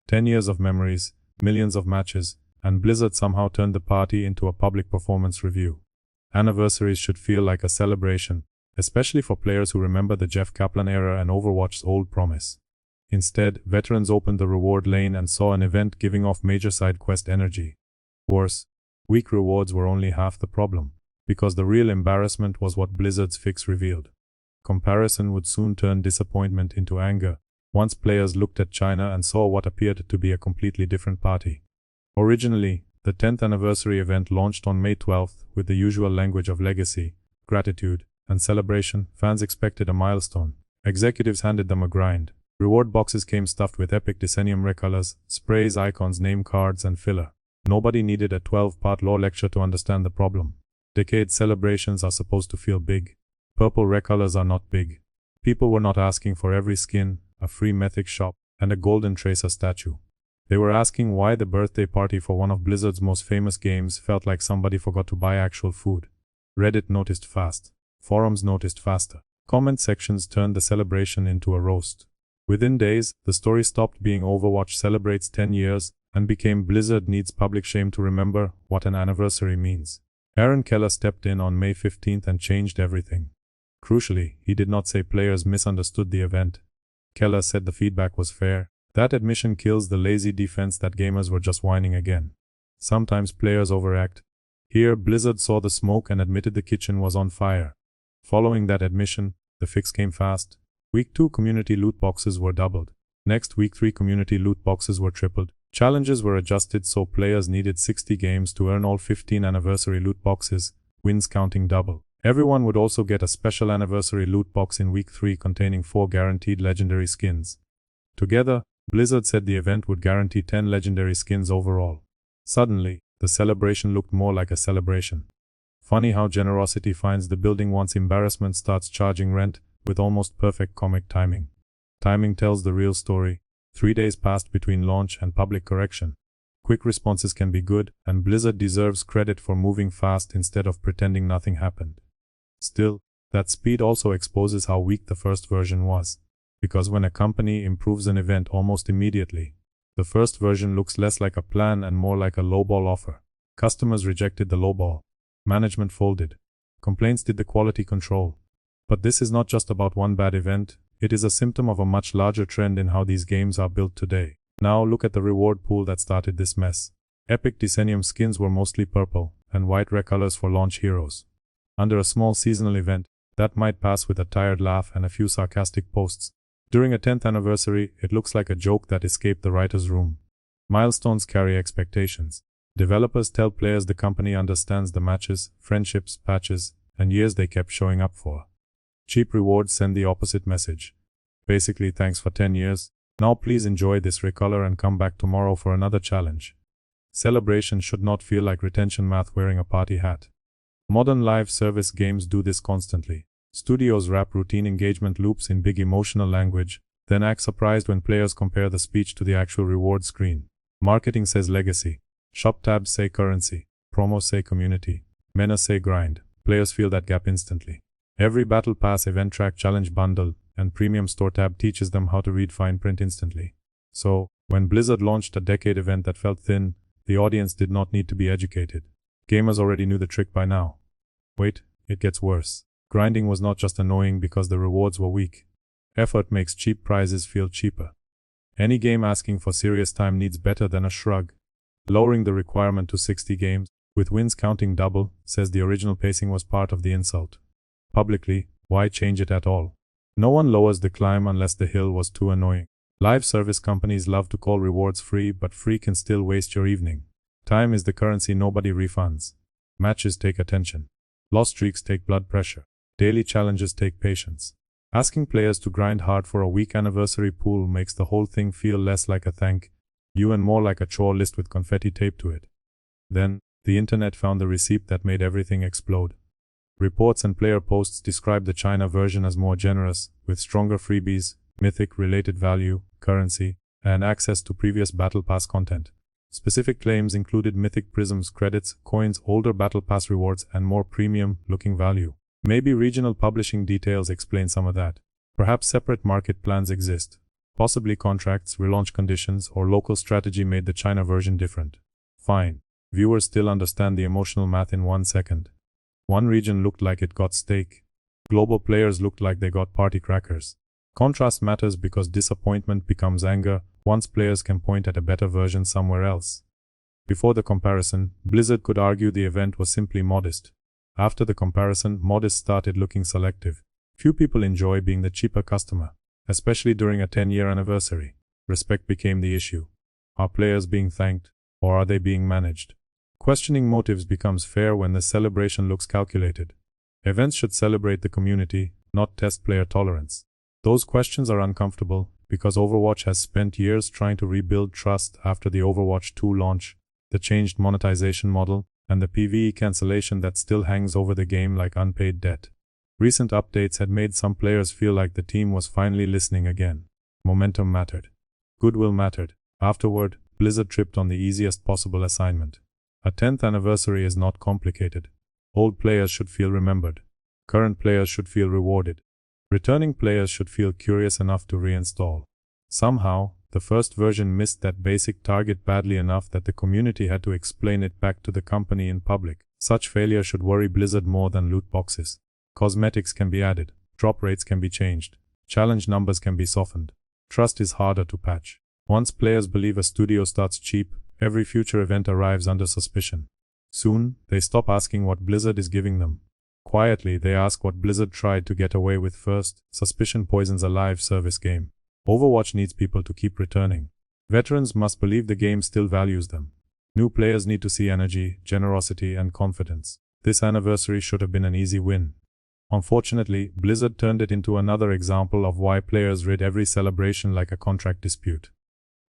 10 years of memories, millions of matches, and Blizzard somehow turned the party into a public performance review. Anniversaries should feel like a celebration, especially for players who remember the Jeff Kaplan era and Overwatch's old promise. Instead, veterans opened the reward lane and saw an event giving off major side quest energy. Worse, weak rewards were only half the problem, because the real embarrassment was what Blizzard's fix revealed. Comparison would soon turn disappointment into anger, once players looked at China and saw what appeared to be a completely different party. Originally, the 10th anniversary event launched on May 12th with the usual language of legacy, gratitude, and celebration. Fans expected a milestone. Executives handed them a grind. Reward boxes came stuffed with epic decennium recolors, sprays, icons, name cards, and filler. Nobody needed a 12-part lore lecture to understand the problem. Decade celebrations are supposed to feel big. Purple recolors are not big. People were not asking for every skin, a free mythic shop, and a golden tracer statue. They were asking why the birthday party for one of Blizzard's most famous games felt like somebody forgot to buy actual food. Reddit noticed fast. Forums noticed faster. Comment sections turned the celebration into a roast. Within days, the story stopped being Overwatch celebrates 10 years and became Blizzard needs public shame to remember what an anniversary means. Aaron Keller stepped in on May 15th and changed everything. Crucially, he did not say players misunderstood the event. Keller said the feedback was fair. That admission kills the lazy defense that gamers were just whining again. Sometimes players overact. Here, Blizzard saw the smoke and admitted the kitchen was on fire. Following that admission, the fix came fast. Week 2 community loot boxes were doubled. Next week 3 community loot boxes were tripled. Challenges were adjusted so players needed 60 games to earn all 15 anniversary loot boxes, wins counting double. Everyone would also get a special anniversary loot box in week 3 containing 4 guaranteed legendary skins. Together, Blizzard said the event would guarantee 10 legendary skins overall. Suddenly, the celebration looked more like a celebration. Funny how generosity finds the building once embarrassment starts charging rent, with almost perfect comic timing. Timing tells the real story. 3 days passed between launch and public correction. Quick responses can be good, and Blizzard deserves credit for moving fast instead of pretending nothing happened. Still, that speed also exposes how weak the first version was. Because when a company improves an event almost immediately, the first version looks less like a plan and more like a lowball offer. Customers rejected the lowball. Management folded. Complaints did the quality control. But this is not just about one bad event, it is a symptom of a much larger trend in how these games are built today. Now look at the reward pool that started this mess. Epic Decennium skins were mostly purple, and white recolors for launch heroes. Under a small seasonal event, that might pass with a tired laugh and a few sarcastic posts. During a 10th anniversary, it looks like a joke that escaped the writer's room. Milestones carry expectations. Developers tell players the company understands the matches, friendships, patches, and years they kept showing up for. Cheap rewards send the opposite message. Basically, thanks for 10 years. Now please enjoy this recolor and come back tomorrow for another challenge. Celebration should not feel like retention math wearing a party hat. Modern live service games do this constantly. Studios wrap routine engagement loops in big emotional language, then act surprised when players compare the speech to the actual reward screen. Marketing says legacy. Shop tabs say currency. Promos say community. Menus say grind. Players feel that gap instantly. Every Battle Pass event track challenge bundle and premium store tab teaches them how to read fine print instantly. So, when Blizzard launched a decade event that felt thin, the audience did not need to be educated. Gamers already knew the trick by now. Wait, it gets worse. Grinding was not just annoying because the rewards were weak. Effort makes cheap prizes feel cheaper. Any game asking for serious time needs better than a shrug. Lowering the requirement to 60 games, with wins counting double, says the original pacing was part of the insult. Publicly, why change it at all? No one lowers the climb unless the hill was too annoying. Live service companies love to call rewards free, but free can still waste your evening. Time is the currency nobody refunds. Matches take attention. Lost streaks take blood pressure. Daily challenges take patience. Asking players to grind hard for a week anniversary pool makes the whole thing feel less like a thank you and more like a chore list with confetti taped to it. Then, the internet found the receipt that made everything explode. Reports and player posts described the China version as more generous, with stronger freebies, mythic-related value, currency, and access to previous Battle Pass content. Specific claims included mythic prisms, credits, coins, older Battle Pass rewards, and more premium-looking value. Maybe regional publishing details explain some of that. Perhaps separate market plans exist. Possibly contracts, relaunch conditions, or local strategy made the China version different. Fine. Viewers still understand the emotional math in 1 second. One region looked like it got steak. Global players looked like they got party crackers. Contrast matters because disappointment becomes anger once players can point at a better version somewhere else. Before the comparison, Blizzard could argue the event was simply modest. After the comparison, modest started looking selective. Few people enjoy being the cheaper customer, especially during a 10-year anniversary. Respect became the issue. Are players being thanked, or are they being managed? Questioning motives becomes fair when the celebration looks calculated. Events should celebrate the community, not test player tolerance. Those questions are uncomfortable because Overwatch has spent years trying to rebuild trust after the Overwatch 2 launch, the changed monetization model, and the PvE cancellation that still hangs over the game like unpaid debt. Recent updates had made some players feel like the team was finally listening again. Momentum mattered. Goodwill mattered. Afterward, Blizzard tripped on the easiest possible assignment. A 10th anniversary is not complicated. Old players should feel remembered. Current players should feel rewarded. Returning players should feel curious enough to reinstall. Somehow, the first version missed that basic target badly enough that the community had to explain it back to the company in public. Such failure should worry Blizzard more than loot boxes. Cosmetics can be added. Drop rates can be changed. Challenge numbers can be softened. Trust is harder to patch. Once players believe a studio starts cheap, every future event arrives under suspicion. Soon, they stop asking what Blizzard is giving them. Quietly, they ask what Blizzard tried to get away with first. Suspicion poisons a live service game. Overwatch needs people to keep returning. Veterans must believe the game still values them. New players need to see energy, generosity, and confidence. This anniversary should have been an easy win. Unfortunately, Blizzard turned it into another example of why players read every celebration like a contract dispute.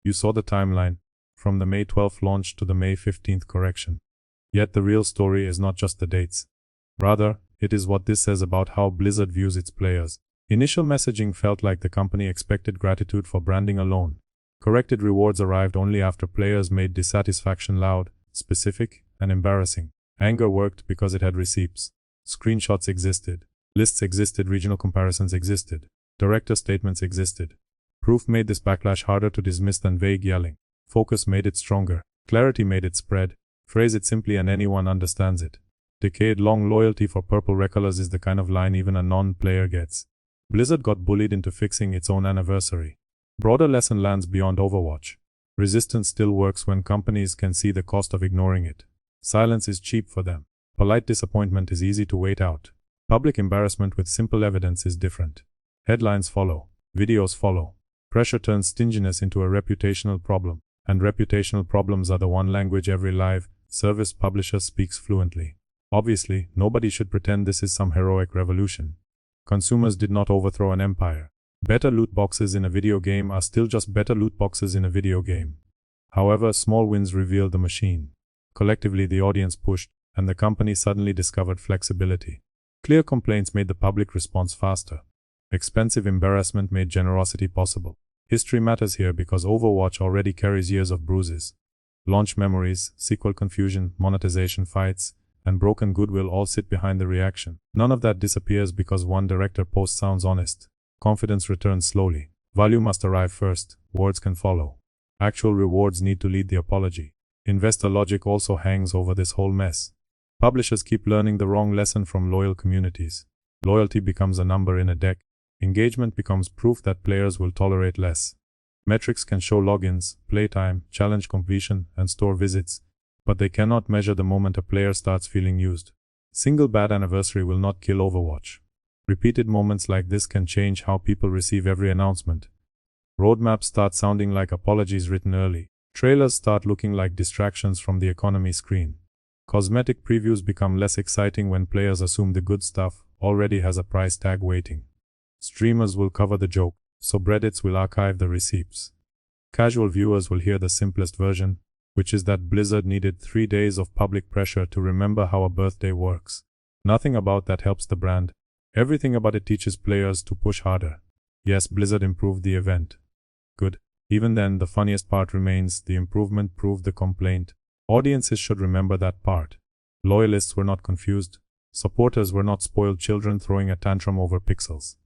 You saw the timeline, from the May 12th launch to the May 15th correction. Yet the real story is not just the dates. Rather, it is what this says about how Blizzard views its players. Initial messaging felt like the company expected gratitude for branding alone. Corrected rewards arrived only after players made dissatisfaction loud, specific, and embarrassing. Anger worked because it had receipts. Screenshots existed. Lists existed. Regional comparisons existed. Director statements existed. Proof made this backlash harder to dismiss than vague yelling. Focus made it stronger. Clarity made it spread. Phrase it simply and anyone understands it. Decade-long loyalty for purple recolors is the kind of line even a non-player gets. Blizzard got bullied into fixing its own anniversary. Broader lesson lands beyond Overwatch. Resistance still works when companies can see the cost of ignoring it. Silence is cheap for them. Polite disappointment is easy to wait out. Public embarrassment with simple evidence is different. Headlines follow. Videos follow. Pressure turns stinginess into a reputational problem. And reputational problems are the one language every live service publisher speaks fluently. Obviously, nobody should pretend this is some heroic revolution. Consumers did not overthrow an empire. Better loot boxes in a video game are still just better loot boxes in a video game. However, small wins revealed the machine. Collectively, the audience pushed, and the company suddenly discovered flexibility. Clear complaints made the public response faster. Expensive embarrassment made generosity possible. History matters here because Overwatch already carries years of bruises. Launch memories, sequel confusion, monetization fights, and broken goodwill all sit behind the reaction. None of that disappears because one director post sounds honest. Confidence returns slowly. Value must arrive first, words can follow. Actual rewards need to lead the apology. Investor logic also hangs over this whole mess. Publishers keep learning the wrong lesson from loyal communities. Loyalty becomes a number in a deck. Engagement becomes proof that players will tolerate less. Metrics can show logins, playtime, challenge completion, and store visits, but they cannot measure the moment a player starts feeling used. Single bad anniversary will not kill Overwatch. Repeated moments like this can change how people receive every announcement. Roadmaps start sounding like apologies written early. Trailers start looking like distractions from the economy screen. Cosmetic previews become less exciting when players assume the good stuff already has a price tag waiting. Streamers will cover the joke, so Reddits will archive the receipts. Casual viewers will hear the simplest version, which is that Blizzard needed 3 days of public pressure to remember how a birthday works. Nothing about that helps the brand. Everything about it teaches players to push harder. Yes, Blizzard improved the event. Good. Even then, the funniest part remains, the improvement proved the complaint. Audiences should remember that part. Loyalists were not confused. Supporters were not spoiled children throwing a tantrum over pixels.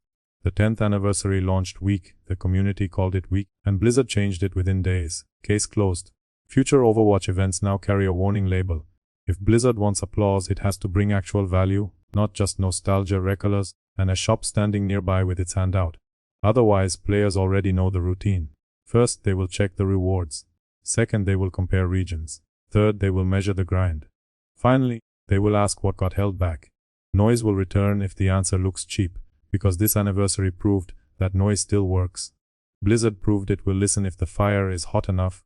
The 10th anniversary launched weak, the community called it weak, and Blizzard changed it within days. Case closed. Future Overwatch events now carry a warning label. If Blizzard wants applause, it has to bring actual value, not just nostalgia recolors and a shop standing nearby with its hand out. Otherwise, players already know the routine. First, they will check the rewards. Second, they will compare regions. Third, they will measure the grind. Finally, they will ask what got held back. Noise will return if the answer looks cheap, because this anniversary proved that noise still works. Blizzard proved it will listen if the fire is hot enough.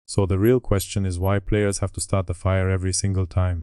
So the real question is why players have to start the fire every single time.